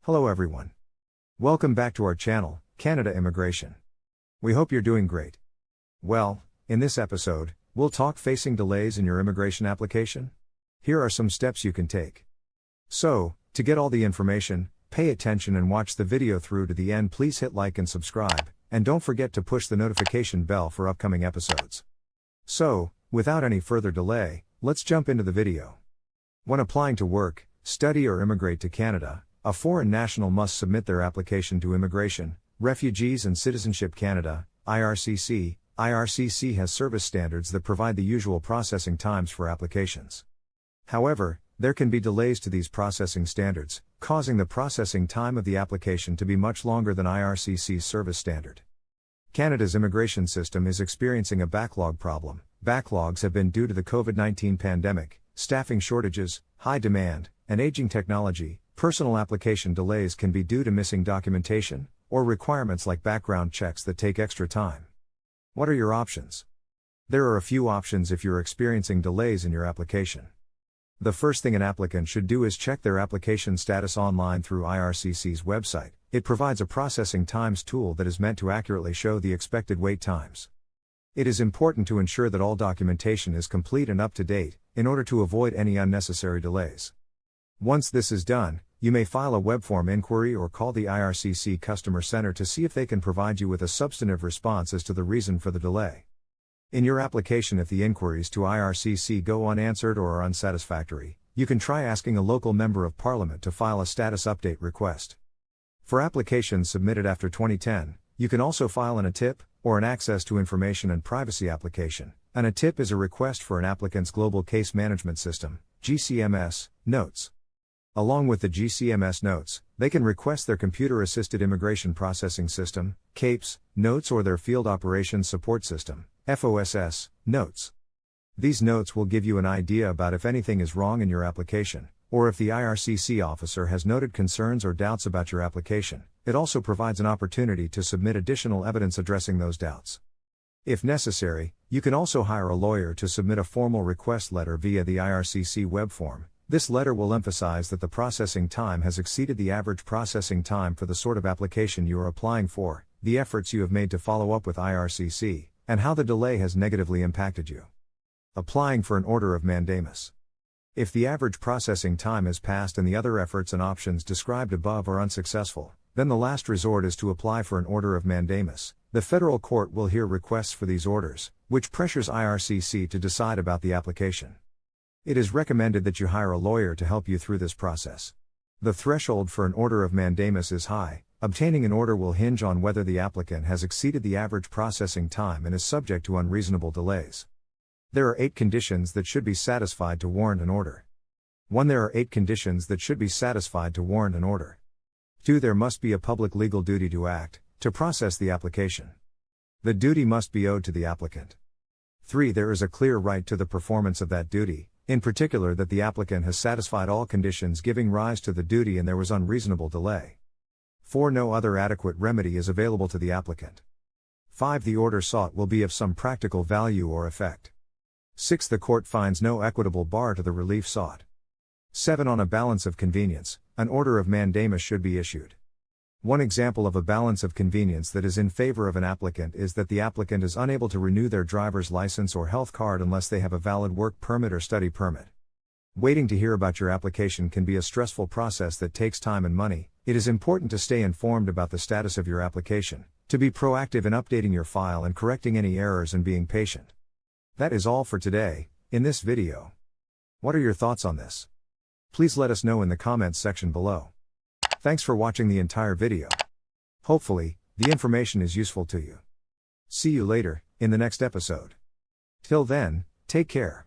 Hello everyone. Welcome back to our channel, Canada Immigration. We hope you're doing great. Well, in this episode, we'll talk facing delays in your immigration application. Here are some steps you can take. So, to get all the information, pay attention and watch the video through to the end. Please hit like and subscribe, and don't forget to push the notification bell for upcoming episodes. So, without any further delay, let's jump into the video. When applying to work, study or immigrate to Canada, a foreign national must submit their application to Immigration, Refugees and Citizenship Canada, IRCC. IRCC has service standards that provide the usual processing times for applications. However, there can be delays to these processing standards, causing the processing time of the application to be much longer than IRCC's service standard. Canada's immigration system is experiencing a backlog problem. Backlogs have been due to the COVID-19 pandemic, staffing shortages, high demand, and aging technology. Personal application delays can be due to missing documentation, or requirements like background checks that take extra time. What are your options? There are a few options if you're experiencing delays in your application. The first thing an applicant should do is check their application status online through IRCC's website. It provides a processing times tool that is meant to accurately show the expected wait times. It is important to ensure that all documentation is complete and up to date, in order to avoid any unnecessary delays. Once this is done, you may file a web form inquiry or call the IRCC Customer Center to see if they can provide you with a substantive response as to the reason for the delay. In your application, if the inquiries to IRCC go unanswered or are unsatisfactory, you can try asking a local member of parliament to file a status update request. For applications submitted after 2010, you can also file an ATIP, or an Access to Information and Privacy application. An ATIP is a request for an applicant's Global Case Management System, GCMS, notes. Along with the GCMS notes, they can request their Computer-Assisted Immigration Processing System, CAPS, notes or their Field Operations Support System, FOSS, notes. These notes will give you an idea about if anything is wrong in your application, or if the IRCC officer has noted concerns or doubts about your application. It also provides an opportunity to submit additional evidence addressing those doubts. If necessary, you can also hire a lawyer to submit a formal request letter via the IRCC web form. This letter will emphasize that the processing time has exceeded the average processing time for the sort of application you are applying for, the efforts you have made to follow up with IRCC, and how the delay has negatively impacted you. Applying for an order of mandamus. If the average processing time has passed and the other efforts and options described above are unsuccessful, then the last resort is to apply for an order of mandamus. The federal court will hear requests for these orders, which pressures IRCC to decide about the application. It is recommended that you hire a lawyer to help you through this process. The threshold for an order of mandamus is high. Obtaining an order will hinge on whether the applicant has exceeded the average processing time and is subject to unreasonable delays. There are 8 conditions that should be satisfied to warrant an order. 1. There are 8 conditions that should be satisfied to warrant an order. 2. There must be a public legal duty to act, to process the application. The duty must be owed to the applicant. 3. There is a clear right to the performance of that duty, in particular that the applicant has satisfied all conditions giving rise to the duty and there was unreasonable delay. 4. No other adequate remedy is available to the applicant. 5. The order sought will be of some practical value or effect. 6. The court finds no equitable bar to the relief sought. 7. On a balance of convenience, an order of mandamus should be issued. One example of a balance of convenience that is in favor of an applicant is that the applicant is unable to renew their driver's license or health card unless they have a valid work permit or study permit. Waiting to hear about your application can be a stressful process that takes time and money. It is important to stay informed about the status of your application, to be proactive in updating your file and correcting any errors and being patient. That is all for today, in this video. What are your thoughts on this? Please let us know in the comments section below. Thanks for watching the entire video. Hopefully, the information is useful to you. See you later, in the next episode. Till then, take care.